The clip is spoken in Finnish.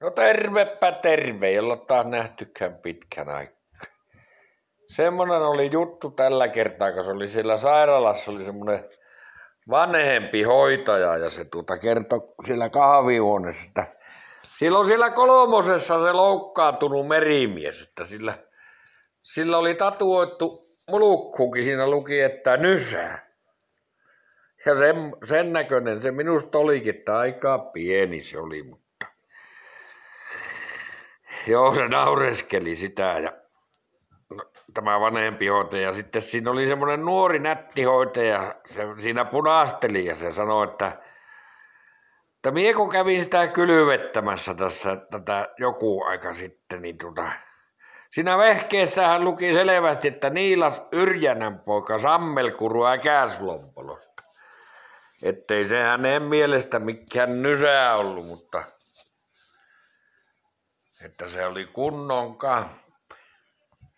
No tervepä terve, ei olla taas nähtykään pitkän aikaa. Semmonen oli juttu tällä kertaa, kun se oli siellä sairaalassa, oli semmonen vanhempi hoitaja ja se kertoi siellä kahvihuoneessa, että silloin siellä kolmosessa se loukkaantunut merimies, että sillä oli tatuoitu mulukkukin, siinä luki, että nysää. Ja sen näköinen se minusta olikin, että aika pieni se oli, mutta joo, se naureskeli sitä ja tämä vanhempi hoitaja. Sitten siinä oli semmoinen nuori nätti hoitaja, se siinä punasteli ja se sanoi, että mie kun kävin sitä kylvettämässä tässä tätä joku aika sitten, niin siinä vehkeessähän luki selvästi, että Niilas Yrjänän poika Sammelkuru Äkäslompolosta. Ettei se hänen mielestä mikään nysää ollut, mutta että se oli kunnon